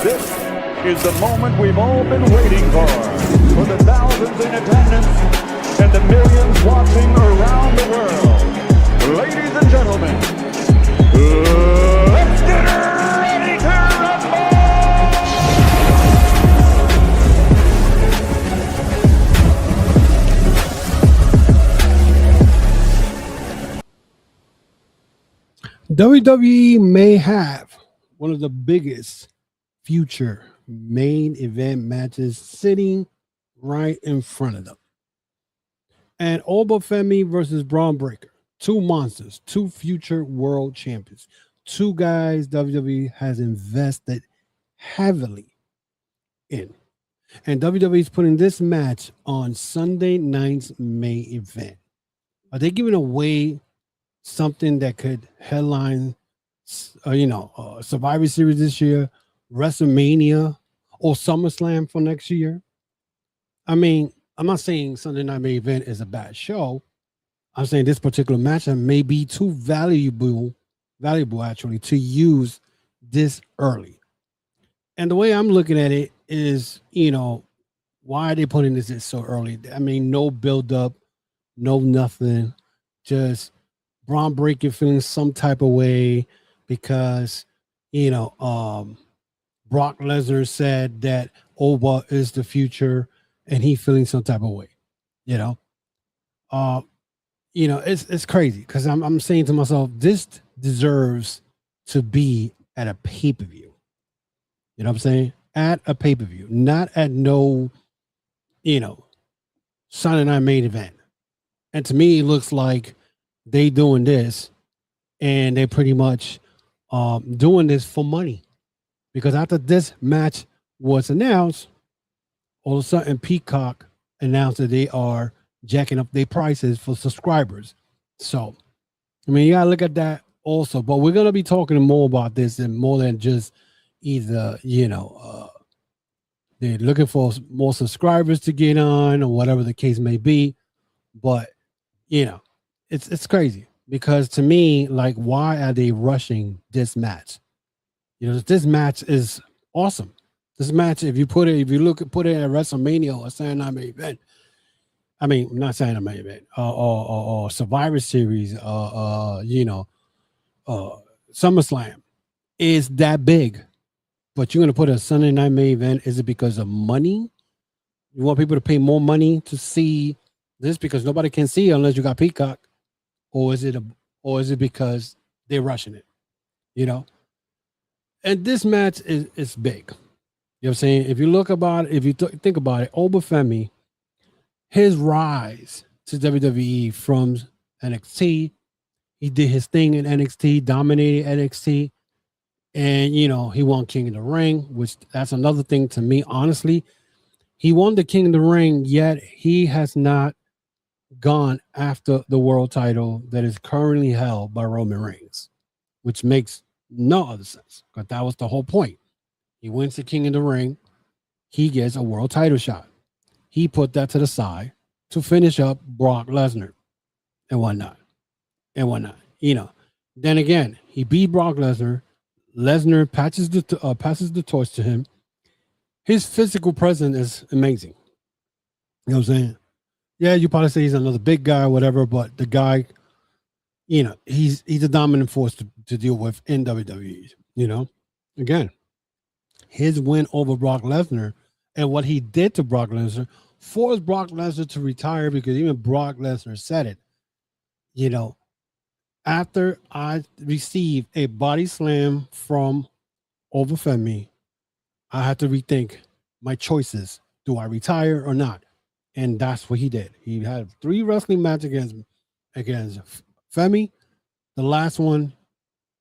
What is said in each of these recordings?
This is the moment we've all been waiting for the thousands in attendance and the millions watching around the world. Ladies and gentlemen, let's get ready to rumble! WWE may have one of the biggest future main event matches sitting right in front of them. And Oba Femi versus Bron Breakker, two monsters, two future world champions, two guys WWE has invested heavily in. And WWE is putting this match on Sunday night's main event. Are they giving away something that could headline, Survivor Series this year, WrestleMania, or SummerSlam for next year? I mean, I'm not saying Sunday Night Main Event is a bad show. I'm saying this particular match may be too valuable actually to use this early. And the way I'm looking at it is, why are they putting this in so early? I mean, no build up, no nothing, just Bron Breakker feeling some type of way because, Brock Lesnar said that Oba is the future and he feeling some type of way, it's crazy because I'm saying to myself, this deserves to be at a pay-per-view. You know what I'm saying? At a pay-per-view, not at no, Sunday Night Main Event. And to me, it looks like they doing this and they pretty much doing this for money. Because after this match was announced, all of a sudden Peacock announced that they are jacking up their prices for subscribers. So, I mean, you gotta look at that also. But we're gonna be talking more about this and more than just either, they're looking for more subscribers to get on or whatever the case may be. But, it's crazy because to me, like, why are they rushing this match? This match is awesome. This match, if you put it at WrestleMania or Saturday Night Main Event, I mean, not Saturday Night Main Event, or Survivor Series, SummerSlam, is that big. But you're going to put a Sunday Night Main Event. Is it because of money? You want people to pay more money to see this because nobody can see unless you got Peacock, or is it because they're rushing it? And this match is big. You know what I'm saying? If you think about it, Oba Femi, his rise to WWE from NXT, he did his thing in NXT, dominated NXT, and he won King of the Ring, which that's another thing to me. Honestly, he won the King of the Ring, yet he has not gone after the world title that is currently held by Roman Reigns, which makes no other sense because that was the whole point. He wins the King of the Ring, he gets a world title shot. He put that to the side to finish up Brock Lesnar and whatnot. Then again, he beat Brock Lesnar. Lesnar passes the torch to him. His physical presence is amazing. You know what I'm saying? Yeah, you probably say he's another big guy or whatever, but the guy, he's a dominant force to deal with in WWE. Again, his win over Brock Lesnar and what he did to Brock Lesnar forced Brock Lesnar to retire because even Brock Lesnar said it. After I received a body slam from Oba Femi, I had to rethink my choices. Do I retire or not? And that's what he did. He had 3 wrestling matches against Femi. The last one,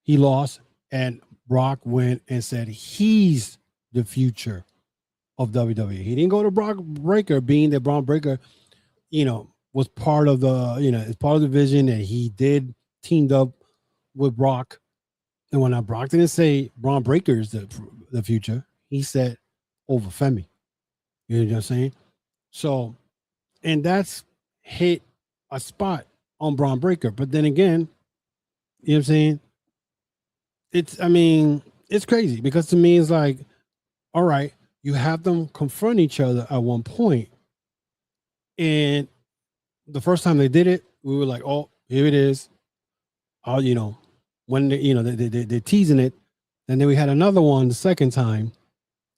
he lost, and Brock went and said he's the future of WWE. He didn't go to Bron Breakker, being that Bron Breakker, was part of it's part of the vision, and he did teamed up with Brock. And when Brock didn't say Bron Breakker is the future, he said Oba Femi. You know what I'm saying? So, and that's hit a spot on Bron Breakker. But then again, you know what I'm saying? It's crazy because to me, it's like all right, you have them confront each other at one point, and the first time they did it, we were like, oh, here it is. Oh, when they're teasing it, and then we had another one the second time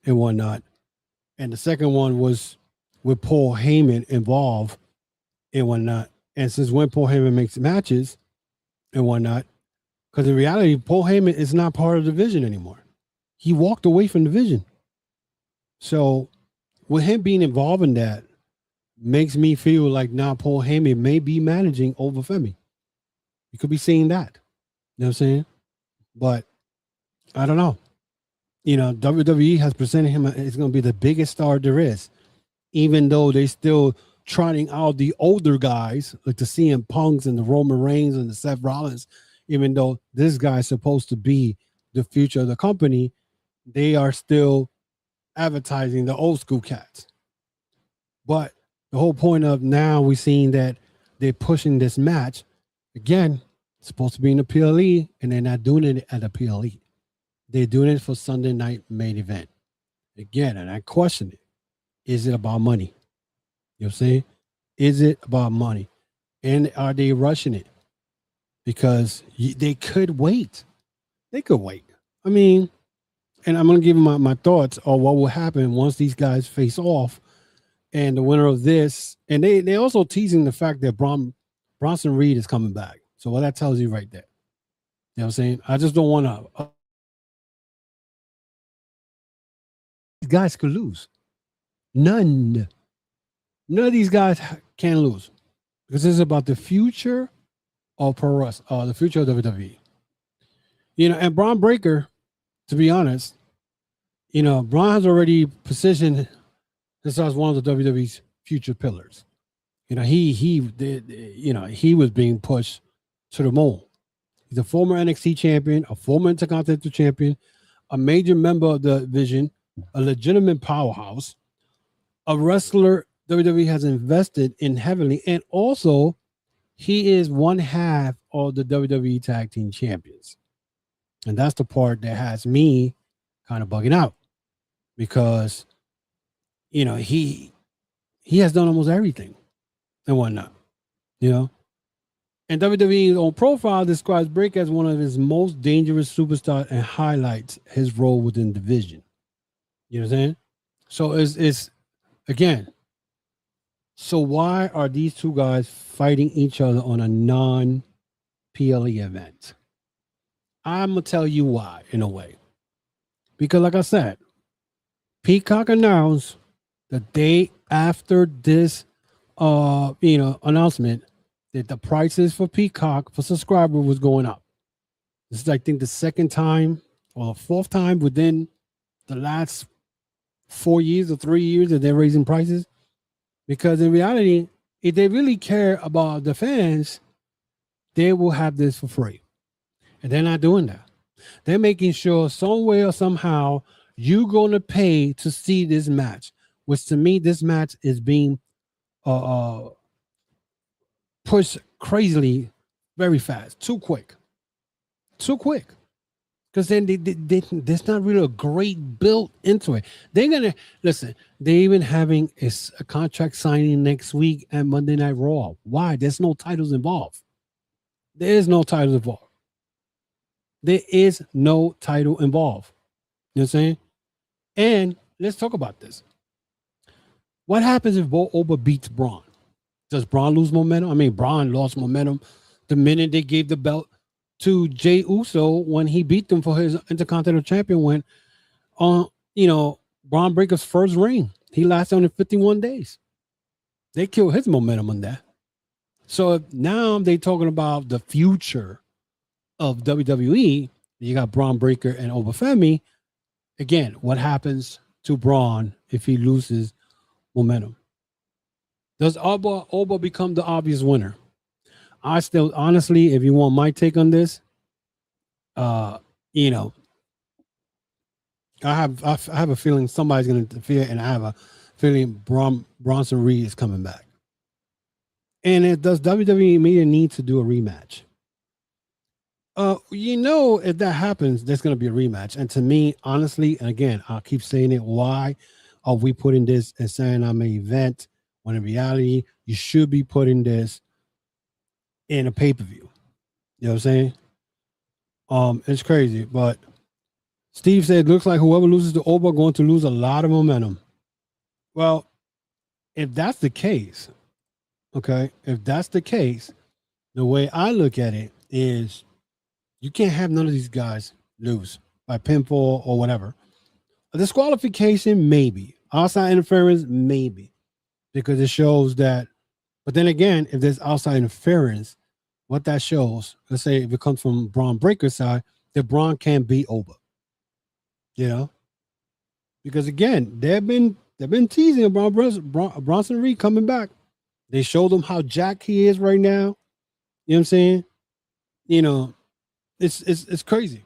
and whatnot, and the second one was with Paul Heyman involved and whatnot. And since when Paul Heyman makes matches and whatnot, because in reality, Paul Heyman is not part of the division anymore. He walked away from the division. So with him being involved in that makes me feel like now Paul Heyman may be managing Oba Femi. You could be seeing that. You know what I'm saying? But I don't know. WWE has presented him as going to be the biggest star there is, even though they still trotting out the older guys like the CM Punks and the Roman Reigns and the Seth Rollins. Even though this guy is supposed to be the future of the company, they are still advertising the old school cats. But the whole point of now we're seeing that they're pushing this match again. It's supposed to be in the PLE, and they're not doing it at the PLE. They're doing it for Sunday night main event. Again, and I question it. Is it about money? You know what I'm saying? Is it about money? And are they rushing it? Because they could wait. They could wait. I mean, and I'm going to give you my thoughts on what will happen once these guys face off. And the winner of this, and they also teasing the fact that Bronson Reed is coming back. So what that tells you right there. You know what I'm saying? I just don't want to. These guys could lose. None of these guys can lose. Because this is about the future of pro wrestling, the future of WWE. And Bron Breakker, to be honest, Bron has already positioned himself as one of the WWE's future pillars. He was being pushed to the moon. He's a former NXT champion, a former Intercontinental champion, a major member of the division, a legitimate powerhouse, a wrestler WWE has invested in heavily, and also he is one half of the WWE Tag Team Champions. And that's the part that has me kind of bugging out because, he has done almost everything and whatnot, And WWE's own profile describes Breakker as one of his most dangerous superstars and highlights his role within the division. You know what I'm saying? So it's again, so why are these two guys fighting each other on a non-PLE event? I'm going to tell you why, in a way. Because like I said, Peacock announced the day after this announcement that the prices for Peacock for subscriber was going up. This is, I think, the second time or the fourth time within the last 4 years or 3 years that they're raising prices. Because in reality, if they really care about the fans, they will have this for free. And they're not doing that. They're making sure some way or somehow you're going to pay to see this match, which to me, this match is being pushed crazily very fast, too quick. Because then there's not really a great build into it. They're going to, listen, they're even having a contract signing next week at Monday Night Raw. Why? There's no titles involved. There is no title involved. There is no title involved. You know what I'm saying? And let's talk about this. What happens if Oba beats Braun? Does Braun lose momentum? I mean, Braun lost momentum the minute they gave the belt to Jey Uso when he beat them for his Intercontinental Champion win on, Bron Breakker's first reign. He lasted only 51 days. They killed his momentum on that. So now they're talking about the future of WWE. You got Bron Breakker and Oba Femi. Again, what happens to Braun if he loses momentum? Does Oba become the obvious winner? I still, honestly, if you want my take on this, I have a feeling somebody's going to interfere, and I have a feeling Bronson Reed is coming back. And does WWE need to do a rematch? If that happens, there's going to be a rematch. And to me, honestly, and again, I'll keep saying it. Why are we putting this and saying I'm an event when in reality you should be putting this in a pay-per-view? You know what I'm saying? It's crazy, but Steve said, looks like whoever loses to Oba going to lose a lot of momentum. Well, if that's the case, okay, if that's the case, the way I look at it is you can't have none of these guys lose by pinfall or whatever. A disqualification, maybe. Outside interference, maybe. Because it shows that, but then again, if there's outside interference, what that shows, let's say if it comes from Bron Breakker's side, that Bron can't beat Oba. You know? Because again, they've been teasing about Bronson Reed coming back. They showed him how jacked he is right now. You know what I'm saying? You know, it's crazy.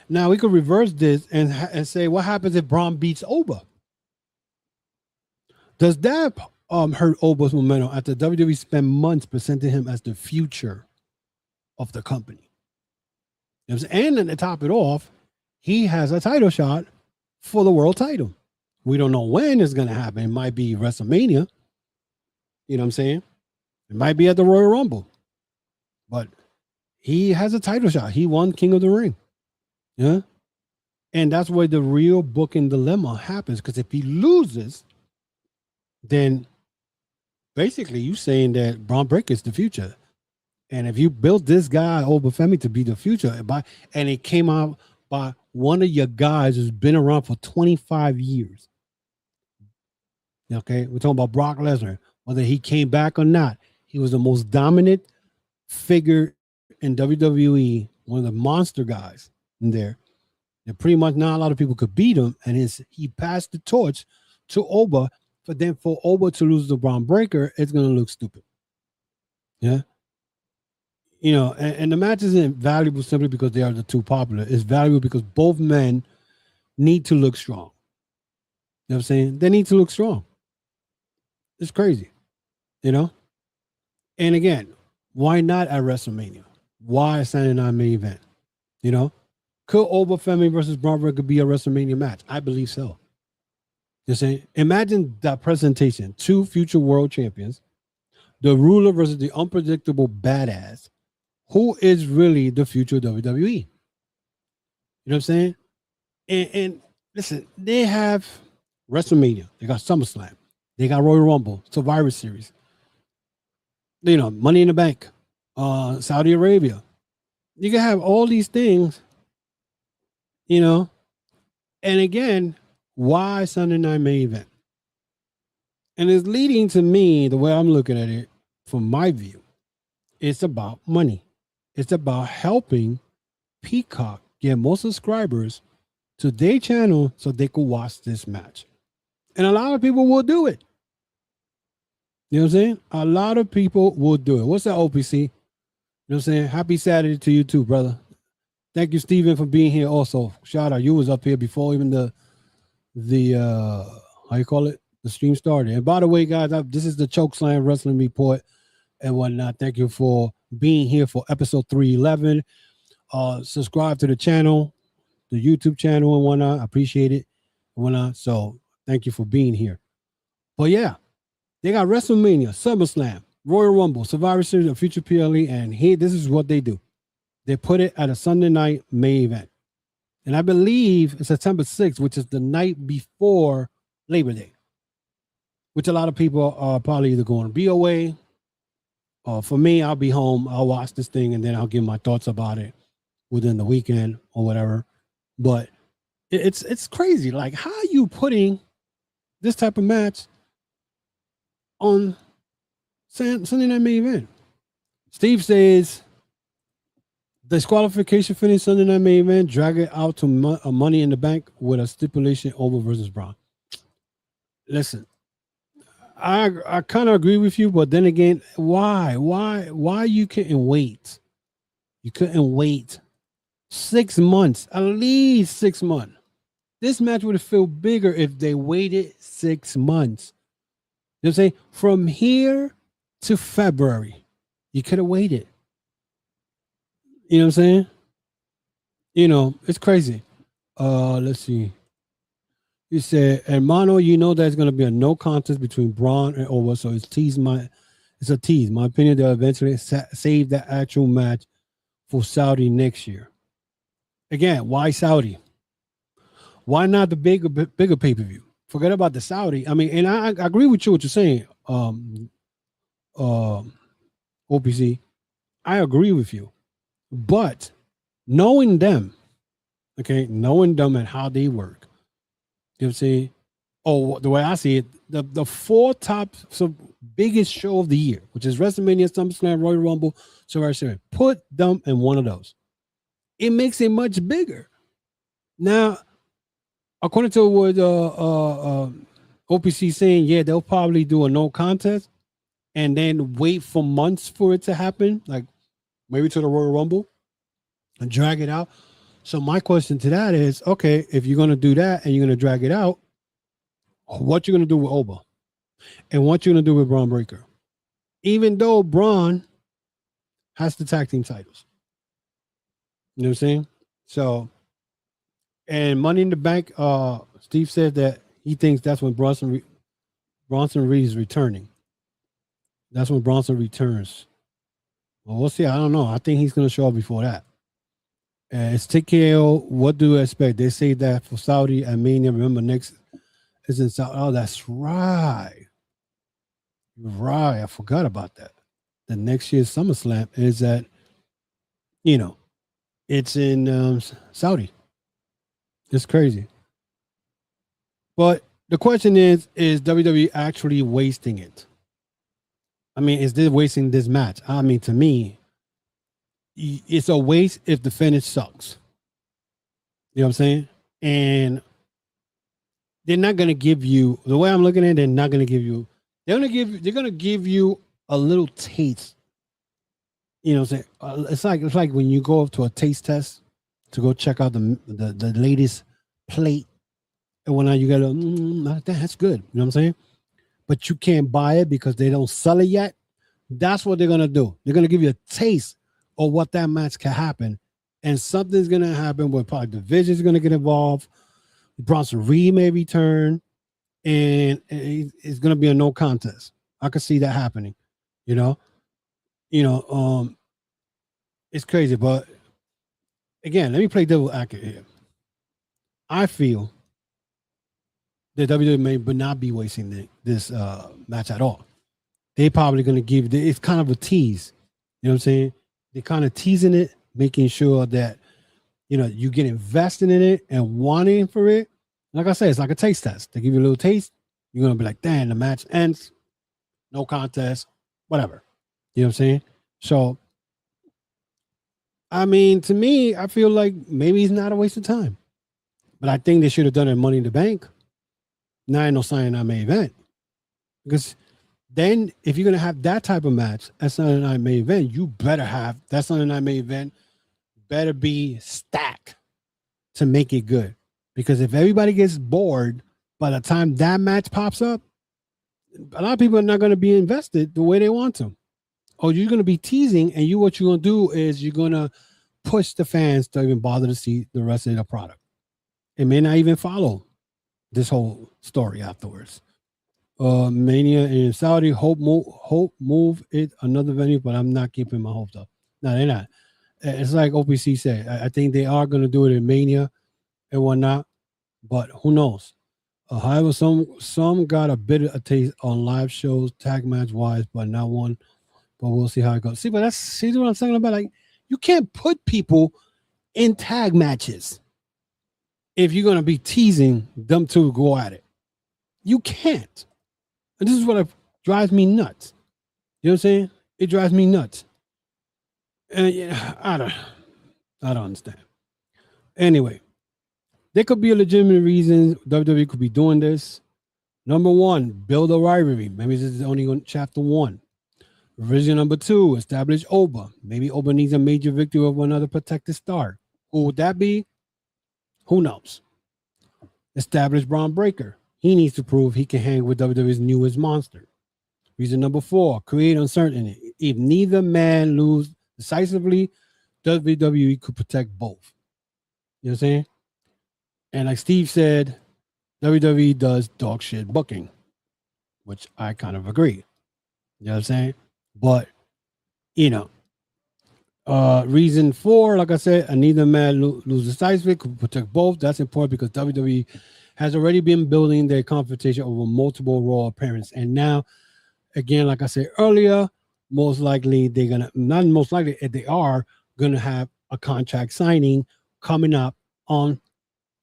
Now we could reverse this and say, what happens if Bron beats Oba? Does that hurt Oba's momentum after WWE spent months presenting him as the future of the company? You know what I'm saying? And then to top it off, he has a title shot for the world title. We don't know when it's going to happen. It might be WrestleMania. You know what I'm saying? It might be at the Royal Rumble. But he has a title shot. He won King of the Ring. Yeah. And that's where the real booking dilemma happens. Because if he loses, then basically you saying that Bron Breakker is the future. And if you built this guy, Oba Femi, to be the future, and it came out by one of your guys who's been around for 25 years. Okay, we're talking about Brock Lesnar. Whether he came back or not, he was the most dominant figure in WWE, one of the monster guys in there. And pretty much not a lot of people could beat him. And he passed the torch to Oba. But then for Oba to lose to Bron Breakker, it's going to look stupid. Yeah. You know, and the match isn't valuable simply because they are the two popular. It's valuable because both men need to look strong. You know what I'm saying? They need to look strong. It's crazy, you know? And again, why not at WrestleMania? Why a Saturday night main event? You know? Could Oba Femi versus Bron Breakker be a WrestleMania match? I believe so. You know what I'm saying? Imagine that presentation. Two future world champions. The ruler versus the unpredictable badass. Who is really the future of WWE? You know what I'm saying? And listen, they have WrestleMania. They got SummerSlam. They got Royal Rumble, Survivor Series. You know, Money in the Bank, Saudi Arabia. You can have all these things, you know. And again, why Sunday night main event? And it's leading to me, the way I'm looking at it, from my view, it's about money. It's about helping Peacock get more subscribers to their channel so they could watch this match. And a lot of people will do it. You know what I'm saying? A lot of people will do it. What's that, OPC? You know what I'm saying? Happy Saturday to you too, brother. Thank you, Steven, for being here also. Shout out. You was up here before even the how you call it? The stream started. And by the way, guys, this is the Chokeslam Wrestling Report and whatnot. Thank you for being here for episode 311. Subscribe to the channel, the YouTube channel and whatnot. I appreciate it and whatnot. So thank you for being here. But yeah, they got WrestleMania, SummerSlam, Royal Rumble, Survivor Series, and Future PLE. And here, this is what they do. They put it at a Sunday night main event. And I believe it's September 6th, which is the night before Labor Day, which a lot of people are probably either going to be away. For me, I'll be home. I'll watch this thing, and then I'll give my thoughts about it within the weekend or whatever. But it's crazy. Like, how are you putting this type of match on Sunday night main event? Steve says, disqualification finish Sunday night main event, drag it out to Money in the Bank with a stipulation Oba versus Bron. Listen, I kind of agree with you, but then again, why you couldn't wait? You couldn't wait 6 months, at least 6 months. This match would have felt bigger if they waited 6 months. You know what I'm saying? From here to February, you could have waited. You know what I'm saying? You know, it's crazy. Let's see. You said, Hermano, you know there's gonna be a no contest between Braun and Oba, so it's a tease. My opinion, they'll eventually save that actual match for Saudi next year. Again, why Saudi? Why not the bigger pay per view? Forget about the Saudi. I mean, and I agree with you what you're saying. OPC, I agree with you, but knowing them, okay, knowing them and how they work, you know what I'm saying? Oh, the way I see it, the four top biggest show of the year, which is WrestleMania, SummerSlam, Royal Rumble, Survivor Series, put them in one of those. It makes it much bigger. Now, according to what OPC saying, yeah, they'll probably do a no contest and then wait for months for it to happen, like maybe to the Royal Rumble and drag it out. So my question to that is, okay, if you're going to do that and you're going to drag it out, what you're going to do with Oba and what you're going to do with Bron Breakker, even though Braun has the tag team titles. You know what I'm saying? So, and Money in the Bank, Steve said that he thinks that's when Bronson Reed is returning. That's when Bronson returns. Well, we'll see. I don't know. I think he's going to show up before that. It's TKO. What do you expect? They say that for Saudi and Mania. Remember, next is in Saudi. Oh, that's right. Right. I forgot about that. The next year's SummerSlam is at, you know, it's in Saudi. It's crazy. But the question is WWE actually wasting it? I mean, is they wasting this match? I mean, to me, it's a waste if the finish sucks. You know what I'm saying? And they're not going to give you, the way I'm looking at it, they're not going to give you, they're going to give you a little taste. You know what I'm saying? It's like when you go up to a taste test to go check out the latest plate. And when you got that's good. You know what I'm saying? But you can't buy it because they don't sell it yet. That's what they're going to do. They're going to give you a taste of what that match can happen. And something's going to happen where probably division's going to get involved. Bronson Reed may return. And it's going to be a no contest. I could see that happening. You know, it's crazy. But again, let me play devil advocate here. I feel that WWE may not be wasting this match at all. They're probably going to give it's kind of a tease. You know what I'm saying? They're kind of teasing it, making sure that you get invested in it and wanting for it. Like I said, it's like a taste test. They give you a little taste. You're going to be like, damn, the match ends. No contest, whatever. You know what I'm saying? So, I mean, to me, I feel like maybe it's not a waste of time. But I think they should have done it Money in the Bank. Now ain't no signing that main event. Because then if you're going to have that type of match at Sunday Night Main Event, you better have that Sunday Night Main Event better be stacked to make it good. Because if everybody gets bored by the time that match pops up, a lot of people are not going to be invested the way they want to. Or you're going to be teasing, and what you're going to do is you're going to push the fans to even bother to see the rest of the product. It may not even follow this whole story afterwards. Mania in Saudi, hope move it another venue, but I'm not keeping my hopes up. No, they're not. It's like OPC said. I think they are going to do it in Mania and whatnot, but who knows? However, some got a bit of a taste on live shows, tag match wise, but not one. But we'll see how it goes. See what I'm saying about? Like, you can't put people in tag matches if you're going to be teasing them to go at it. You can't. And this is what drives me nuts. You know what I'm saying? It drives me nuts. And yeah, I don't understand. Anyway, there could be a legitimate reason WWE could be doing this. Number one, build a rivalry. Maybe this is only on chapter 1. Revision number 2, establish Oba. Maybe Oba needs a major victory over another protected star. Who would that be? Who knows? Establish Bron Breakker. He needs to prove he can hang with WWE's newest monster. Reason number 4, create uncertainty. If neither man lose decisively, WWE could protect both. You know what I'm saying? And like Steve said, WWE does dog shit booking, which I kind of agree. You know what I'm saying? But, you know, reason 4, like I said, neither man loses Seismic, could protect both. That's important because WWE has already been building their confrontation over multiple Raw appearances. And now, again, like I said earlier, most likely they're going to, not most likely, they are going to have a contract signing coming up on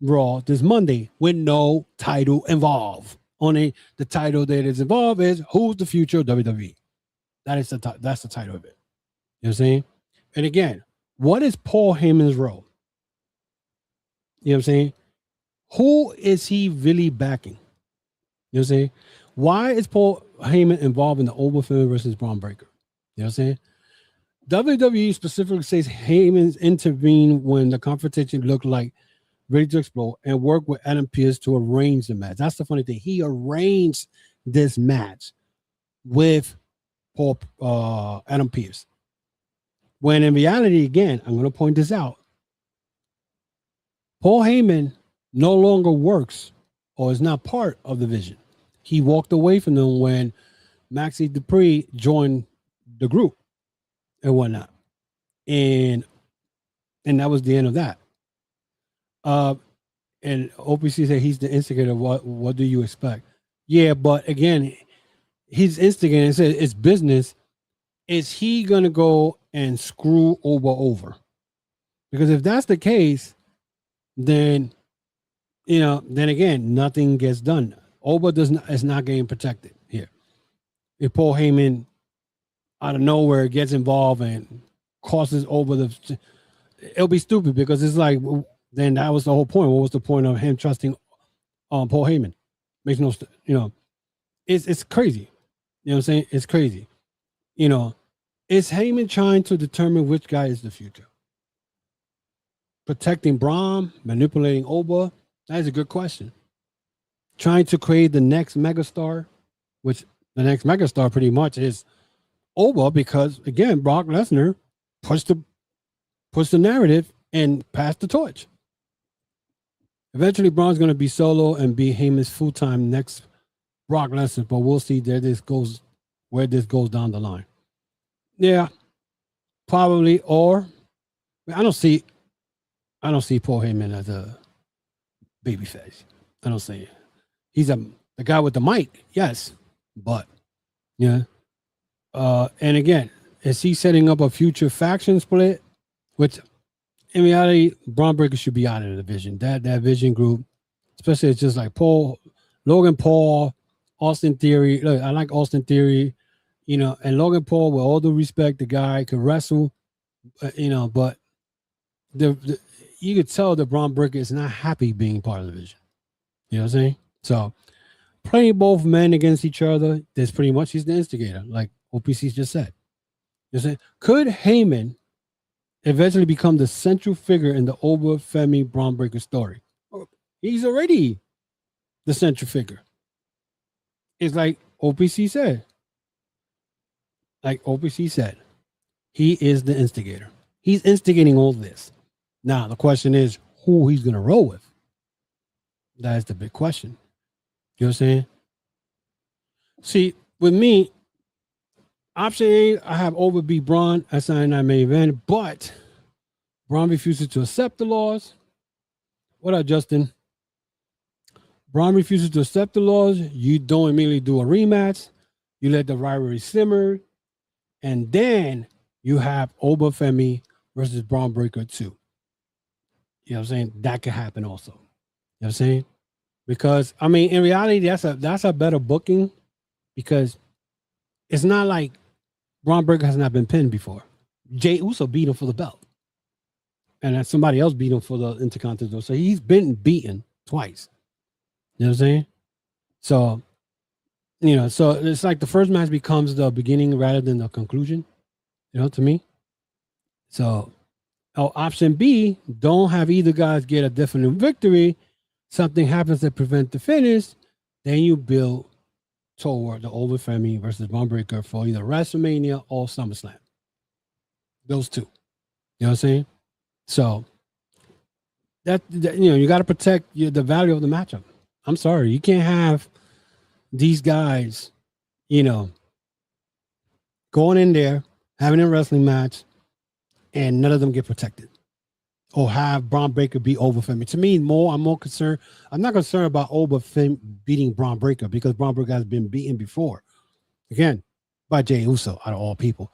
Raw this Monday with no title involved. Only the title that is involved is Who's the Future of WWE. That's the title of it. You know what I'm saying? And again, what is Paul Heyman's role? You know what I'm saying? Who is he really backing? You know what I'm saying? Why is Paul Heyman involved in the Oba Femi versus Bron Breakker? You know what I'm saying? WWE specifically says Heyman's intervened when the confrontation looked like ready to explode and worked with Adam Pearce to arrange the match. That's the funny thing. He arranged this match with Adam Pearce. When in reality, again, I'm going to point this out. Paul Heyman no longer works or is not part of the Vision. He walked away from them when Maxie Dupree joined the group and whatnot. And that was the end of that. And OPC said he's the instigator. What do you expect? Yeah, but again, he's instigating and said it's business. Is he gonna go and screw Oba over? Because if that's the case, then then again, nothing gets done. Oba is not getting protected here. If Paul Heyman out of nowhere gets involved and causes Oba it'll be stupid because it's like, then that was the whole point. What was the point of him trusting Paul Heyman? Makes no, it's crazy. You know what I'm saying? It's crazy. Is Heyman trying to determine which guy is the future? Protecting Braun, manipulating Oba? That is a good question. Trying to create the next megastar, which the next megastar pretty much is Oba, because again, Brock Lesnar pushed the narrative and passed the torch. Eventually, Braun's going to be solo and be Heyman's full-time next Brock Lesnar, but we'll see where this goes down the line. Yeah, probably. Or I don't see Paul Heyman as a babyface. I don't see it. He's the guy with the mic, yes, but yeah. And again, is he setting up a future faction split? Which in reality, Bron Breakker should be out of the Vision. That Vision group, especially it's just like Logan Paul, Austin Theory. Look, I like Austin Theory, and Logan Paul, with all due respect, the guy could wrestle, but you could tell that Bron Breakker is not happy being part of the Vision. You know what I'm saying? So playing both men against each other, that's pretty much he's the instigator, like OPC just said. You know what I'm saying? Could Heyman eventually become the central figure in the Oba Femi Bron Breakker story? He's already the central figure. It's like OPC said. He is the instigator. He's instigating all this. Now, the question is who he's going to roll with. That is the big question. You know what I'm saying? See, with me, option A, I have Oba beat Braun. That's not my main event, but Braun refuses to accept the laws. What up, Justin? Braun refuses to accept the laws. You don't immediately do a rematch. You let the rivalry simmer. And then you have Oba Femi versus Bron Breakker 2. You know what I'm saying? That could happen also. You know what I'm saying? Because, I mean, in reality, that's a better booking because it's not like Bron Breakker has not been pinned before. Jey Uso beat him for the belt. And then somebody else beat him for the Intercontinental. So he's been beaten twice. You know what I'm saying? So, so it's like the first match becomes the beginning rather than the conclusion, to me. So, option B, don't have either guys get a definite victory. Something happens that prevents the finish. Then you build toward the Oba Femi versus Bron Breakker for either WrestleMania or SummerSlam. Those two. You know what I'm saying? So you got to protect the value of the matchup. I'm sorry, you can't have these guys, going in there having a wrestling match, and none of them get protected, or have Bron Breakker beat Oba Femi. To me, I'm more concerned. I'm not concerned about Oba Femi beating Bron Breakker, because Bron Breakker has been beaten before, again, by Jey Uso, out of all people.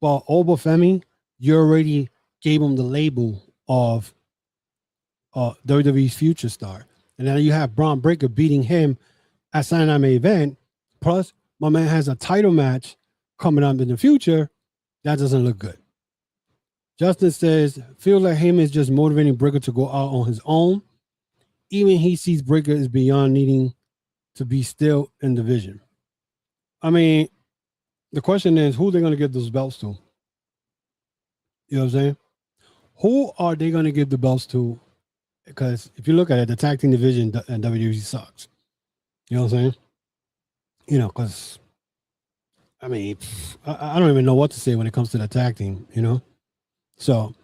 But Oba Femi, you already gave him the label of WWE's future star, and then you have Bron Breakker beating him at SNME event. Plus, my man has a title match coming up in the future. That doesn't look good. Justin says, feels like him is just motivating Breakker to go out on his own. Even he sees Breakker is beyond needing to be still in division. I mean, the question is, who are they going to give those belts to? You know what I'm saying? Who are they going to give the belts to? Because if you look at it, the tag team division in WWE sucks. You know what I'm saying? Because, I mean, I don't even know what to say when it comes to the tag team, So,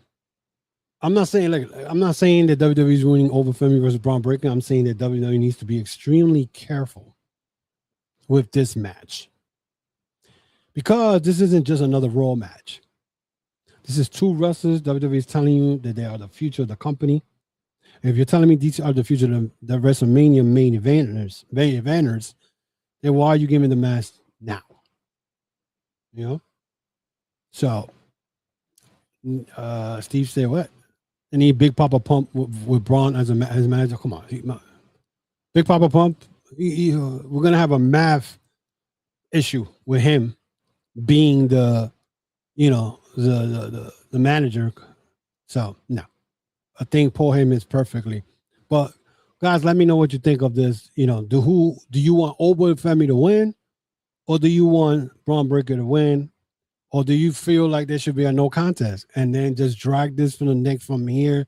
I'm not saying that WWE is winning Oba Femi versus Bron Breakker. I'm saying that WWE needs to be extremely careful with this match, because this isn't just another Raw match. This is two wrestlers. WWE is telling you that they are the future of the company. If you're telling me these are the future of the WrestleMania main eventers, then why are you giving the match now? So, Steve said what? I need Big Papa Pump with Braun as his manager. Come on, Big Papa Pump. We're gonna have a math issue with him being the manager. So no, I think Paul Heyman is perfectly. But guys, let me know what you think of this. Do you want Oba Femi to win, or do you want Bron Breakker to win? Or do you feel like there should be a no contest and then just drag this from here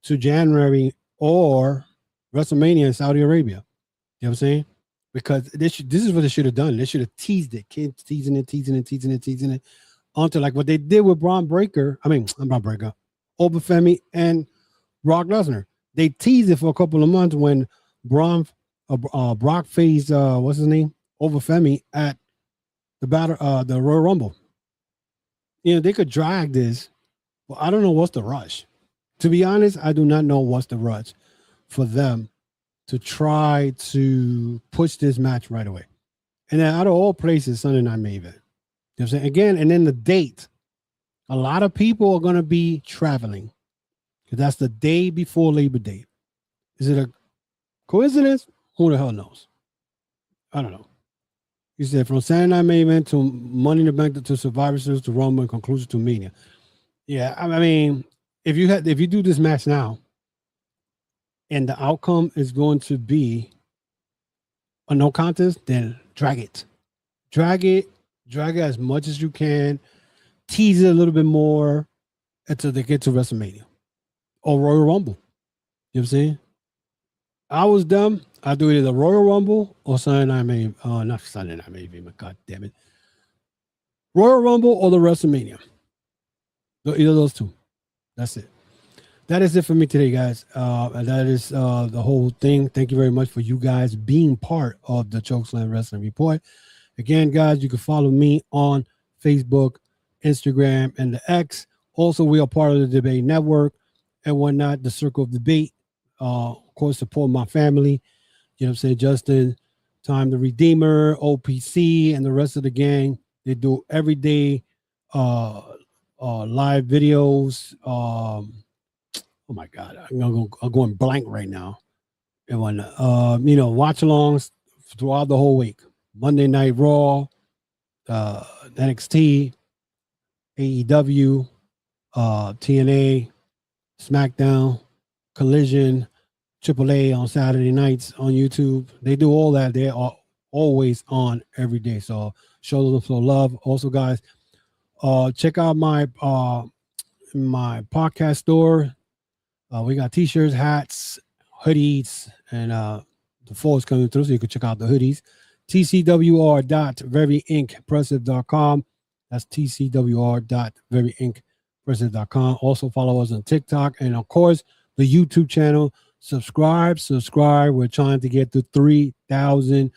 to January or WrestleMania in Saudi Arabia? You know what I'm saying? Because this is what they should have done. They should have teased it, kids teasing it, until like what they did with Bron Breakker. I mean, Bron Breakker, Oba Femi, and Brock Lesnar. They teased it for a couple of months when Brock faced what's his name, Oba Femi at the Royal Rumble. They could drag this, but I don't know what's the rush. To be honest, I do not know what's the rush for them to try to push this match right away. And then out of all places, Sunday Night Main Event. You know what I'm saying? Again, and then the date. A lot of people are going to be traveling, because that's the day before Labor Day. Is it a coincidence? Who the hell knows? I don't know. You said from Saturday Night Main Event to Money in the Bank to Survivor Series to Rumble and conclusion to Mania. Yeah, I mean, if you do this match now, and the outcome is going to be a no contest, then drag it as much as you can, tease it a little bit more until they get to WrestleMania or Royal Rumble. You know what I'm saying? I was dumb. I do either the Royal Rumble or Sunday Night Main. Not Sunday Night Main Event, but God damn it, Royal Rumble or the WrestleMania. Either of those two. That's it. That is it for me today, guys. That is the whole thing. Thank you very much for you guys being part of the Chokeslam Wrestling Report. Again, guys, you can follow me on Facebook, Instagram, and the X. Also, we are part of the Debate Network and whatnot, the Circle of Debate. Of course, support my family. You know what I'm saying? Justin, Time the Redeemer, OPC, and the rest of the gang. They do everyday live videos. Oh my God, I'm going blank right now. And when watch-alongs throughout the whole week. Monday Night Raw, NXT, AEW, TNA, SmackDown, Collision, AAA on Saturday nights on YouTube. They do all that. They are always on every day. So show them some love. Also, guys, check out my podcast store. We got t-shirts, hats, hoodies, and the fall is coming through, so you can check out the hoodies. tcwr.veryimpressive.com. That's tcwr.veryimpressive.com. Also follow us on TikTok, and of course, the YouTube channel. Subscribe. We're trying to get to 3,000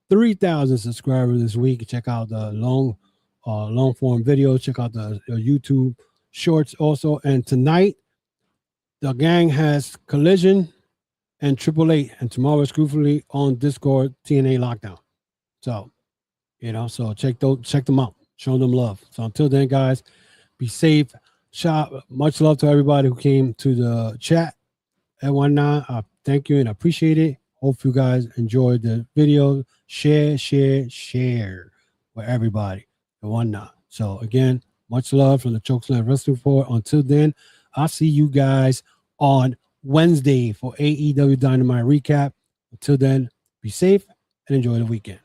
subscribers this week. Check out the long form videos. Check out the YouTube shorts also. And tonight, the gang has Collision and Triple Eight, and tomorrow is Screwfully on Discord TNA Lockdown. So, so check them out. Show them love. So until then, guys, be safe. Much love to everybody who came to the chat and whatnot. Thank you and appreciate it. Hope you guys enjoyed the video. Share with everybody and whatnot. So again, much love from the Chokeslam Wrestling Report. Until then, I'll see you guys on Wednesday for AEW Dynamite recap. Until then, be safe and enjoy the weekend.